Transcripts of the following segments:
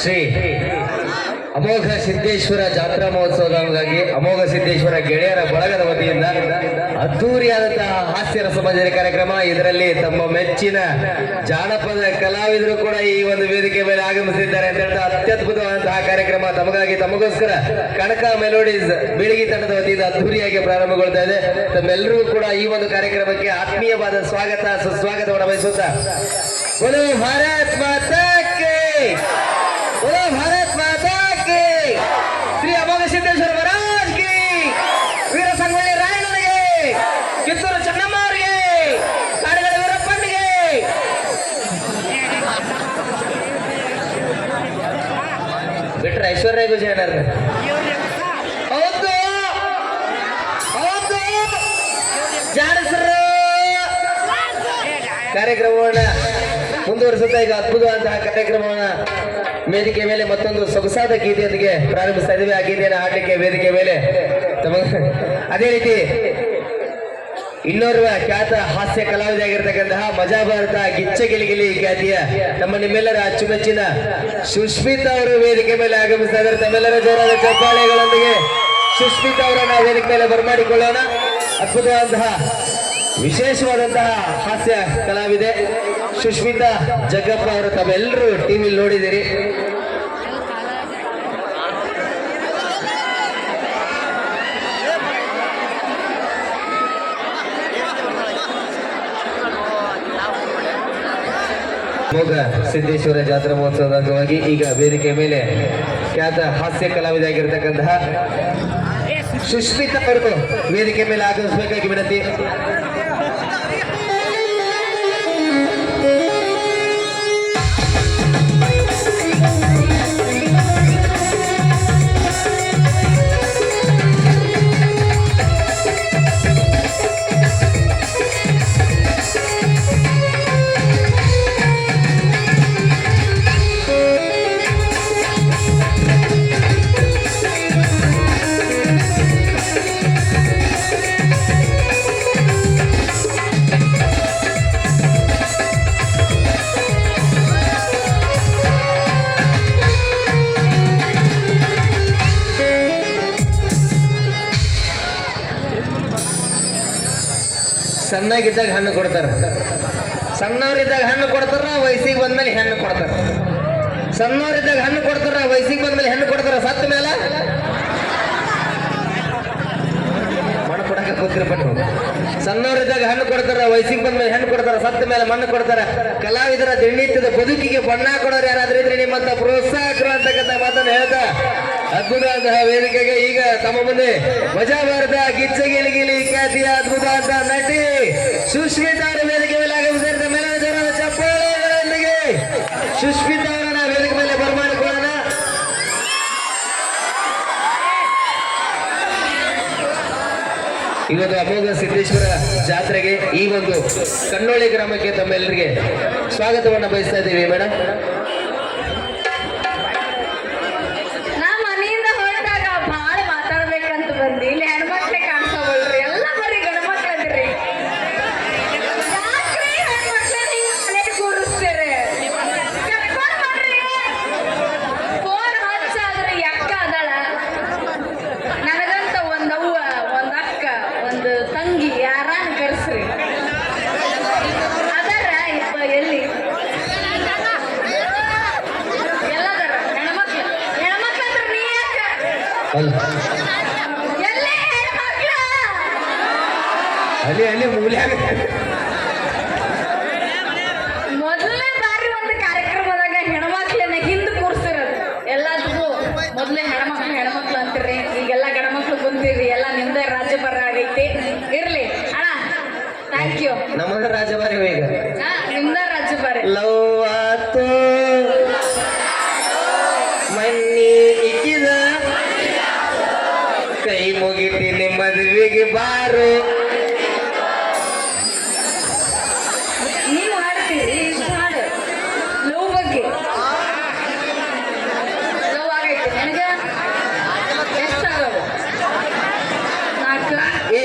ಶ್ರೀ ಅಮೋಘ ಸಿದ್ದೇಶ್ವರ ಜಾತ್ರಾ ಮಹೋತ್ಸವದ ಅಂಗವಾಗಿ ಅಮೋಘ ಸಿದ್ದೇಶ್ವರ ಗೆಳೆಯರ ಬಳಗದ ವತಿಯಿಂದ ಅದ್ದೂರಿಯಾದಂತಹ ಹಾಸ್ಯ ರಸಮಂಜರಿ ಕಾರ್ಯಕ್ರಮ. ಇದರಲ್ಲಿ ತಮ್ಮ ಮೆಚ್ಚಿನ ಜಾನಪದ ಕಲಾವಿದರು ಕೂಡ ಈ ಒಂದು ವೇದಿಕೆ ಮೇಲೆ ಆಗಮಿಸಿದ್ದಾರೆ ಅಂತ ಹೇಳ್ತಾ ಅತ್ಯದ್ಭುತವಾದಂತಹ ಕಾರ್ಯಕ್ರಮ ತಮಗಾಗಿ ತಮಗೋಸ್ಕರ ಕನಕ ಮೆಲೋಡೀಸ್ ಬೀಳಿಗಿ ತಂಡದ ವತಿಯಿಂದ ಅದ್ದೂರಿಯಾಗಿ ಪ್ರಾರಂಭಗೊಳ್ತಾ ಇದೆ. ತಮ್ಮೆಲ್ಲರಿಗೂ ಕೂಡ ಈ ಒಂದು ಕಾರ್ಯಕ್ರಮಕ್ಕೆ ಆತ್ಮೀಯವಾದ ಸ್ವಾಗತ ಸುಸ್ವಾಗತವನ್ನು ಬಯಸುತ್ತಾ बोलो भारत माता के, बोलो भारत माता के, श्री अमोघ सिद्धेश्वर महाराज की, वीर संಗೊಳ್ಳಿ ರಾಯಣ್ಣನಿಗೆ, ಕಿತ್ತೂರು ಚೆನ್ನಮ್ಮ ಅವರಿಗೆ, ಕಾಡಗಡ ವೀರಪ್ಪನಿಗೆ. ಬಿಟ್ರೆ ಐಶ್ವರ್ಯ ಗುಜೇನರ್ ಹೌದು ಹೌದು ಜಾಡಸರು ಕಾರ್ಯಕ್ರಮವನ್ನ ಮುಂದುವರಿಸುತ್ತಾ ಈಗ ಅದ್ಭುತವಾದಂತಹ ಕಾರ್ಯಕ್ರಮವನ್ನ ವೇದಿಕೆ ಮೇಲೆ ಮತ್ತೊಂದು ಸೊಗಸಾದ ಗೀತೆಯೊಂದಿಗೆ ಪ್ರಾರಂಭಿಸ್ತಾ ಇದ್ದೀವಿ. ಆ ಗೀತೆಯನ್ನು ಹಾಡಲಿಕ್ಕೆ ವೇದಿಕೆ ಮೇಲೆ ಅದೇ ರೀತಿ ಇನ್ನೋರ್ವ ಖ್ಯಾತ ಹಾಸ್ಯ ಕಲಾವಿದರಾಗಿರ್ತಕ್ಕಂತಹ ಮಜಾ ಭಾರತ ಗಿಚ್ಚ ಗಿಲಿಗಿಲಿ ಖ್ಯಾತಿಯ ನಿಮ್ಮೆಲ್ಲರ ಅಚ್ಚುಮೆಚ್ಚಿನ ಸುಷ್ಮಿತಾ ಅವರು ವೇದಿಕೆ ಮೇಲೆ ಆಗಮಿಸ್ತಾ ಇದ್ದಾರೆ. ತಮ್ಮೆಲ್ಲರ ಜೋರಾದ ಚಪ್ಪಾಳೆಗಳೊಂದಿಗೆ ಸುಷ್ಮಿತಾ ಅವರನ್ನ ವೇದಿಕೆ ಮೇಲೆ ಬರಮಾಡಿಕೊಳ್ಳೋಣ. ಅದ್ಭುತವಾದಂತಹ ವಿಶೇಷವಾದಂತಹ ಹಾಸ್ಯ ಕಲಾವಿದೆ ಸುಷ್ಮಿತಾ ಜಗ್ಗಪ್ಪ ಅವರು ತಾವೆಲ್ಲರೂ ಟಿವಿಲಿ ನೋಡಿದಿರಿ. ಅಮೋಘ ಸಿದ್ದೇಶ್ವರ ಜಾತ್ರಾ ಮಹೋತ್ಸವದ ಅಂಗವಾಗಿ ಈಗ ವೇದಿಕೆ ಮೇಲೆ ಖ್ಯಾತ ಹಾಸ್ಯ ಕಲಾವಿದೆ ಆಗಿರತಕ್ಕಂತಹ ಸುಷ್ಮಿತಾ ಅವರು ವೇದಿಕೆ ಮೇಲೆ ಆಗಮಿಸಬೇಕಾಗಿ ವಿನಂತಿ. ಸಣ್ಣಗಿದ್ದಾಗ ಹಣ್ಣು ಕೊಡ್ತಾರ, ಸಣ್ಣವರಿದ್ದಾಗ ಹಣ್ಣು ಕೊಡ್ತಾರ, ವಯಸ್ಸಿಗೆ ಬಂದ್ಮೇಲೆ ಹೆಣ್ಣು ಕೊಡ್ತಾರ. ಸಣ್ಣವರಿದ್ದಾಗ ಹಣ್ಣು ಕೊಡ್ತಾರ, ವಯಸ್ಸಿಗೆ ಬಂದ್ಮೇಲೆ ಹೆಣ್ಣು ಕೊಡ್ತಾರ, ಸತ್ತ ಮೇಲೆ ಮಣ್ಣು ಕೊಡಕ್ಕೆ ಕೂತಿರ್ಬೇಕು. ಸಣ್ಣವರಿದ್ದಾಗ ಹಣ್ಣು ಕೊಡ್ತಾರ, ವಯಸ್ಸಿಗೆ ಬಂದ್ಮೇಲೆ ಹೆಣ್ಣು ಕೊಡ್ತಾರ, ಸತ್ತ ಮೇಲೆ ಮಣ್ಣು ಕೊಡ್ತಾರ. ಕಲಾವಿದರ ದಿನನಿತ್ಯದ ಬದುಕಿಗೆ ಬಣ್ಣ ಕೊಡೋರು ಯಾರಾದ್ರೂ ಇದ್ರೆ ನಿಮ್ಮಂತ ಪ್ರೋತ್ಸಾಹಕರು ಅಂತಕ್ಕಂಥ ಮಾತನ್ನು ಹೇಳ್ತಾ ಅದ್ಭುತವಾದಂತಹ ವೇದಿಕೆಗೆ ಈಗ ತಮ್ಮ ಮುಂದೆ ಮಜಾ ಭಾರತ ಗಿಚ್ಚ ಗಿಲಿಗಿಲಿ ಖ್ಯಾತಿಯ ಅದ್ಭುತವಾದ ನಟಿ ಸುಷ್ಮಿತಾ ಅವರ ವೇದಿಕೆ ಮೇಲೆ ಆಗಮಿಸಿದ ಮೇಲೆ ಜೋರಾದ ಚಪ್ಪಾಳೆಗಳೊಂದಿಗೆ ಸುಷ್ಮಿತಾ ಅವರನ್ನ ವೇದಿಕೆ ಮೇಲೆ ಬರಮಾಡಿಕೊಳ್ಳೋಣ. ಇವತ್ತು ಅಮೋಘ ಸಿದ್ದೇಶ್ವರ ಜಾತ್ರೆಗೆ ಈ ಒಂದು ಕನ್ನೋಳಿ ಗ್ರಾಮಕ್ಕೆ ತಮ್ಮೆಲ್ಲರಿಗೆ ಸ್ವಾಗತವನ್ನು ಬಯಸ್ತಾ ಇದ್ದೀವಿ ಮೇಡಮ್. ಅಲ್ಲಿ ಅಲ್ಲಿ ಮೂಲ್ಯಾಗ ಮೊದಲನೇ ಬಾರಿ ಒಂದು ಕಾರ್ಯಕ್ರಮದಾಗ ಹೆಣ್ಮಕ್ಳನ್ನ ಹಿಂದೆ ಕೂರ್ಸಿರೋದು. ಎಲ್ಲದಕ್ಕೂ ಮೊದಲೇ ಹೆಣ್ಮಕ್ಳು ಅಂತೀರಿ, ಈಗೆಲ್ಲ ಗಣಮಕ್ಳು ಬಂದಿರಿ, ಎಲ್ಲ ನಿಮ್ದೇ ರಾಜ್ಯಭಾರ ಆಗೈತಿ. ಇರ್ಲಿ ಅಣ್ಣ, ಥ್ಯಾಂಕ್ ಯು. ನಮ್ಮದ ರಾಜ್ಯಭಾರ ಈಗ ನಿಮ್ದ ರಾಜ್ಯಭಾರ. ಲವ್ ಆತೋ ಮನ್ನಿ ಇಕ್ಕಿದ ಕೈ ಮುಗಿತೀನಿ ಮದುವೆಗೆ ಬಾರು. ನೀವು ಹಾಡ್ತೀರಿ ಹಾಡು ಲವ್ ಬಗ್ಗೆ. ಲವ್ ಆಗೈತಿ ನನಗೆ ಎಷ್ಟಾಗೋದು? 4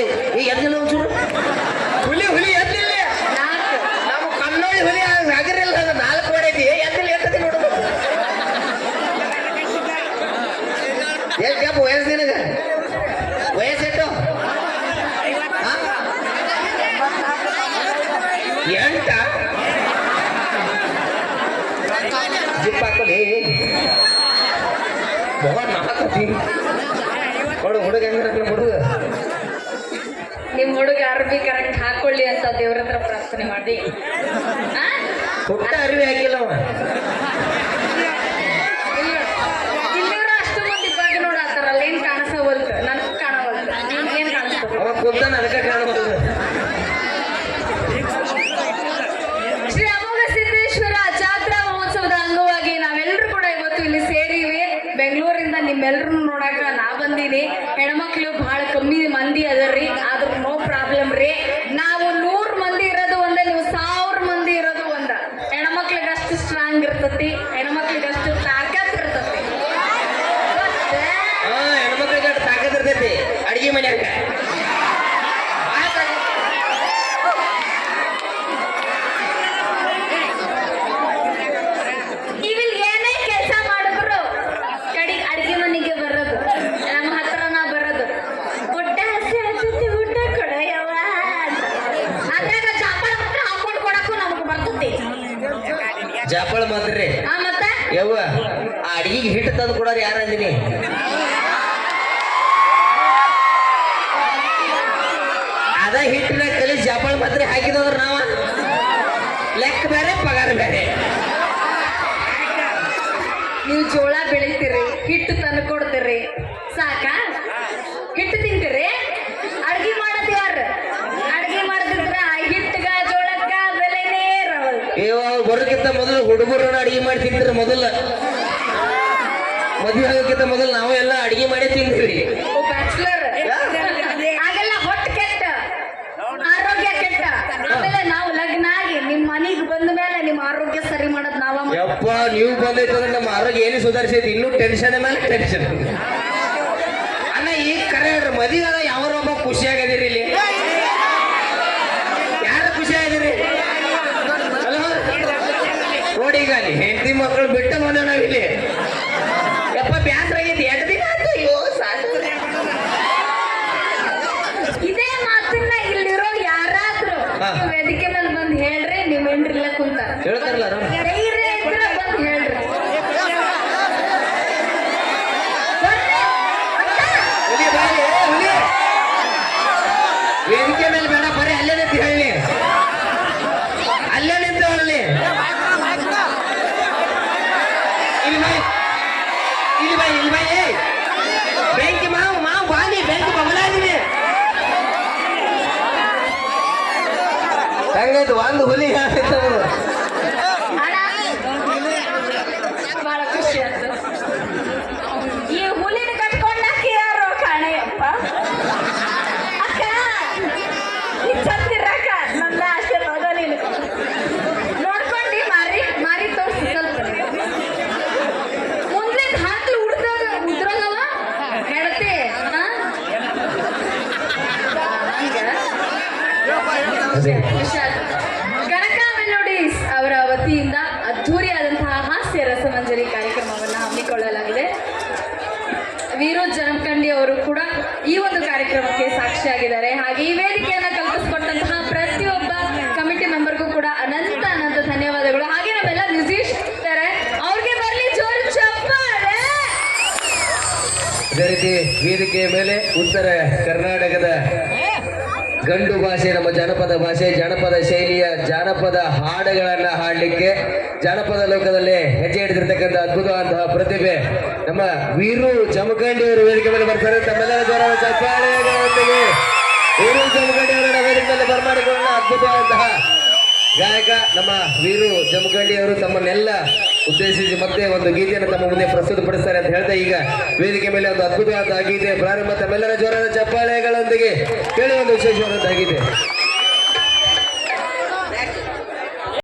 ಈಗ ಎದ್ದಿಲ್ಲ ಒಂಚೂರು ಹುಲಿ ಹುಲಿ ಎದ್ದಿಲ್ಲ. 4 ನಮ್ಮ ಕನ್ನೋಳಿ ಹುಲಿ ಆಗಿರಲ್ಲ, 4 ಹೊಡೈತಿ ಎದ್ದಿಲ್ಲ ಎತ್ತದಿ ನೋಡೋದು. ಪ್ಯಾಂಟ ಜಿಪ್ ಹಾಕಲಿ ಮಗ ನಾಕತಿ ನೋಡು ಹುಡುಗ ಹೆಂಗಿರ ನಮ್ಮ ಹುಡುಗ ನಿಮ್ ಹುಡುಗ ಅರ್ಬಿ ಕರೆಕ್ಟ್ ಹಾಕೊಳ್ಳಿ ಅಂತ ದೇವ್ರ ಹತ್ರ ಪ್ರಾರ್ಥನೆ ಮಾಡಿ ಹುಟ್ಟ ಅರಿವಿ ಹಾಕಿಲ್ಲ ಅವ ಇಲ್ಲಿರೋ ಅಷ್ಟು ಮಂದಿ ಬಗ್ಗೆ ನೋಡತ್ತಾರಲ್ಲ ಏನ್ ಕಾಣಿಸವಲ್ತು ನನಗ್ ಕಾಣವಲ್ತು ಏನ್ ಕಾಣಿಸ್ತದ ಅವ ಕುಂತಾನ ಅದಕ್ಕೆ ಕಾಣಬಹುದು ಶ್ರೀ ಅಮೋಘ ಸಿದ್ದೇಶ್ವರ ಜಾತ್ರಾ ಮಹೋತ್ಸವದ ಅಂಗವಾಗಿ ನಾವೆಲ್ಲರೂ ಕೂಡ ಇವತ್ತು ಇಲ್ಲಿ ಸೇರಿವಿ ಬೆಂಗಳೂರಿಂದ ನಿಮ್ಮೆಲ್ಲರೂ ನೋಡಾಕ ನಾ ಬಂದೀನಿ ಹೆಣ್ಮಕ್ಳು ಬಹಳ ಕಮ್ಮಿ ಮಂದಿ ಅದರ್ರಿ ಆದ್ರೂ ನೋ ಪ್ರಾಬ್ಲಮ್ ರೀ ನಾವು 100 ಮಂದಿ ಇರೋದು ಒಂದ ನೀವು 1000 ಮಂದಿ ಇರೋದು ಒಂದ ಹೆಣ್ಮಕ್ಳಿಗೆ ಅಷ್ಟು ಸ್ಟ್ರಾಂಗ್ ಇರ್ತತಿ ಹೆಣ್ಮಕ್ಳಿಗೆ ಅಷ್ಟು ತಾಕತ್ ಇರ್ತತಿ ಹೆಣ್ಮಕ್ಳಿಗೆ ತಾಕತ್ ಇರ್ತೈತಿ ಅಡಿಗೆ ಮನ್ಯಾಗ ಇವಿಲ್ ಏನೇ ಕೆಲಸ ಮಾಡಿದ್ರು ಕಡಿ ಅಡಿಗೆ ಮನೆಗೆ ಬರೋದು ನಮ್ಮ ಹತ್ರನ ಬರೋದು ಹೊಟ್ಟೆ ಹಸಿ ಹಚ್ಚುತ್ತಿ ಊಟ ಕೊಡಯವ್ವ ಅದ್ರಾಗ ಚಾಪಳ ಮಾತ್ರ ಹಾಕೊಂಡು ಕೊಡಕ್ಕೂ ನಮಗ್ ಬರ್ತತಿ ಜಾಪಳ ಮಾತ್ರಿ ಮತ್ತೆ ಯವ್ವ ಆ ಅಡಿಗೆಗೆ ಹಿಟ್ಟು ತಂದು ಕೊಡೋರು ಯಾರು ಅಂದಿನಿ ಅದ ಹಿಟ್ಟಿನ ಕಲಿಸಿ ಜಾಪಳ ಮಾತ್ರ ಹಾಕಿದವ್ರು ನಾವ ಲೆಕ್ಕ ಬೇರೆ ಪಗಾರ ಬೇರೆ ನೀವು ಜೋಳ ಬೆಳಿತೀರಿ ಹಿಟ್ಟು ತಂದು ಕೊಡ್ತೀರಿ ಸಾಕ ಹಿಟ್ಟು ತಿಂತೀರಿ ಅಡ್ಗೆ ಮಾಡೋದು ಯಾರು ಅಡ್ಗೆ ಮಾಡದಿದ್ರ ಹಿಟ್ಟಗ ಜೋಳಕ್ಕ ಬೆಲೆನೇ ಇರವಲ್ದು ಇವಾಗ ಬರೋಕ್ಕಿಂತ ಮೊದಲು ಹುಡುಗರನ್ನ ಅಡಿಗೆ ಮಾಡಿ ತಿಂತಿರ ಮೊದಲ ಮದುವೆ ಆಗೋಕ್ಕಿಂತ ಮೊದಲು ನಾವು ಎಲ್ಲ ಅಡಿಗೆ ಮಾಡಿ ತಿಂತೀವಿ ಬ್ಯಾಚುಲರ್ ಆಗೆಲ್ಲ ಹೊಟ್ಟೆ ಕೆಟ್ಟ ಆರೋಗ್ಯ ಕೆಟ್ಟ ಆಮೇಲೆ ನಾವು ಲಗ್ನ ಆಗಿ ನಿಮ್ ಮನೆಗೆ ಬಂದ ಮೇಲೆ ನಿಮ್ ಆರೋಗ್ಯ ಸರಿ ಮಾಡೋದು ನಾವ ಯಪ್ಪ ನೀವು ಬಂದೈತಂದ್ರೆ ನಮ್ಮ ಆರೋಗ್ಯ ಏನು ಸುಧಾರಿಸೈತಿ ಇನ್ನೂ ಟೆನ್ಷನ್ ಮೇಲೆ ಟೆನ್ಷನ್ ಅಣ್ಣ ಈಗ ಕರೆ ಹೇಳ್ರಿ ಮದುವೆ ಯಾವಾರ ಒಬ್ಬ ಖುಷಿಯಾಗದಿರಿ ಇಲ್ಲಿ ಯಾರು ಖುಷಿ ಆಗಿರಿ ನೋಡಿ ಈಗ ಅಲ್ಲಿ ಹೆಂಡತಿ ಮಕ್ಕಳು ಬಿಟ್ಟ ಮನೆ ನಾವಿಲ್ಲಿ ಯಪ್ಪ ಬ್ಯಾಸರ ಆಗೈತಿ 2 ದಿನ ಆಯ್ತು ಅಯ್ಯೋ ಸಾಕು ಇದೇ ಮಾತನ್ನ ಇಲ್ಲಿರೋ ಯಾರಾದ್ರೂ ಹಾ. ಈ ವೇದಿಕೆ ಮೇಲೆ ಬಂದ್ ಹೇಳ್ರಿ ನೀವ್ ಏನ್ರಿಲ್ಲ ಕುಂತ ಹೇಳ್ತಾರಲ್ಲ ರಾಮ್ ಧೈರ್ಯ ಇದ್ರೆ ಬಂದ್ ಹೇಳ್ರಿ ಬರ್ರಿ. ಅಕ್ಕ, ಹುಲಿ ಬಾಯಿ, ಹುಲಿ ವೇದಿಕೆ ಮೇಲೆ ಬೇಡ ಬರೀ ಅಲ್ಲೇ ನಿಂತು ಹೇಳಿ ಅಲ್ಲೇ ನಿಂತು ಹೇಳಿ ಇಲ್ಲಿ ಬಾಯಿ ಇಲ್ಲಿ ಬಾಯಿ ಇಲ್ಲಿ ಬಾಯಿ ಏಯ್. ಬೆಂಕಿ ಮಾವು ಬಾಗಿ ಬೆಂಕಿ ಬಬಲಾದಿನಿ ಹಂಗಾಯ್ತು ಒಂದು ಹುಲಿ ಹೇಳ್ತಿತ್ತು ಅಣ್ಣ, ಬಹಳ ಖುಷಿ ಆಯ್ತು ಈ ಹುಲಿನ ಕಟ್ಕೊಂಡಾಕಿ ಯಾರು ಕಾಣೆಯಪ್ಪ ಅಕ್ಕ ಈ ಚಂದಿರಕ್ಕ ನಂದ ಅಷ್ಟೇ ಮೊದಲಿನ ನೋಡ್ಕೊಂಡಿ ಮಾರಿ ತೋರಿಸಿ ಸ್ವಲ್ಪ ಮುಂದೆ ಹಾಕ್ಲಿ ಉದ್ರೋಗವ ಹೆಣತೆ ಕನಕ ಮೆಲೋಡೀಸ್ ಅವರ ವತಿಯಿಂದ ಅದ್ಧೂರಿಯಾದಂತಹ ಹಾಸ್ಯ ರಸಮಂಜರಿ ಕಾರ್ಯಕ್ರಮವನ್ನು ಹಮ್ಮಿಕೊಳ್ಳಲಾಗಿದೆ ವೀರು ಜನಕಂಡಿ ಅವರು ಕೂಡ ಈ ಒಂದು ಕಾರ್ಯಕ್ರಮಕ್ಕೆ ಸಾಕ್ಷಿಯಾಗಿದ್ದಾರೆ ಹಾಗೆ ಈ ವೇದಿಕೆಯನ್ನು ಕಲ್ಪಿಸಿಕೊಟ್ಟಂತಹ ಪ್ರತಿಯೊಬ್ಬ ಕಮಿಟಿ ಮೆಂಬರ್ಗೂ ಕೂಡ ಅನಂತ ಧನ್ಯವಾದಗಳು ಹಾಗೆ ನಮ್ಮೆಲ್ಲ ಮ್ಯೂಸಿಷಿಯನ್ ಇದ್ದಾರೆ ಅವ್ರಿಗೆ ಬರ್ಲಿ ಜೋರು ಚಪ್ಪಾಳೆ ಇದೇ ರೀತಿ ವೇದಿಕೆಯ ಮೇಲೆ ಉತ್ತರ ಕರ್ನಾಟಕದ ಗಂಡು ಭಾಷೆ ನಮ್ಮ ಜಾನಪದ ಭಾಷೆ ಜಾನಪದ ಶೈಲಿಯ ಜಾನಪದ ಹಾಡುಗಳನ್ನ ಹಾಡಲಿಕ್ಕೆ ಜಾನಪದ ಲೋಕದಲ್ಲಿ ಹೆಜ್ಜೆ ಹಿಡಿದಿರ್ತಕ್ಕಂಥ ಅದ್ಭುತವಾದಂತಹ ಪ್ರತಿಭೆ ನಮ್ಮ ವೀರು ಜಮಖಂಡಿ ಅವರು ವೇದಿಕೆ ಮೇಲೆ ಬರ್ತಾರೆ ತಮ್ಮೆಲ್ಲರ ಜೋರಾದ ಚಪ್ಪಾಳೆಗಳೊಂದಿಗೆ ವೀರು ಜಮಖಂಡಿ ಅವರನ್ನ ವೇದಿಕೆ ಮೇಲೆ ಬರಮಾಡಿಕೊಳ್ಳೋಣ ಅದ್ಭುತವಾದಂತಹ ಗಾಯಕ ನಮ್ಮ ವೀರು ಜಮಖಂಡಿ ಅವರು ತಮ್ಮನ್ನೆಲ್ಲ ಉದ್ದೇಶಿಸಿ ಮತ್ತೆ ಒಂದು ಗೀತೆಯನ್ನು ತಮ್ಮ ಮುಂದೆ ಪ್ರಸ್ತುತಪಡಿಸ್ತಾರೆ ಅಂತ ಹೇಳ್ತಾ ಈಗ ವೇದಿಕೆ ಮೇಲೆ ಒಂದು ಅದ್ಭುತವಾದ ಗೀತೆ ಪ್ರಾರಂಭ ತಮ್ಮೆಲ್ಲರ ಜೋರಾದ ಚಪ್ಪಾಳೆಗಳೊಂದಿಗೆ ಕೇಳಿ ಒಂದು ವಿಶೇಷವಾದಂತಹ ಗೀತೆ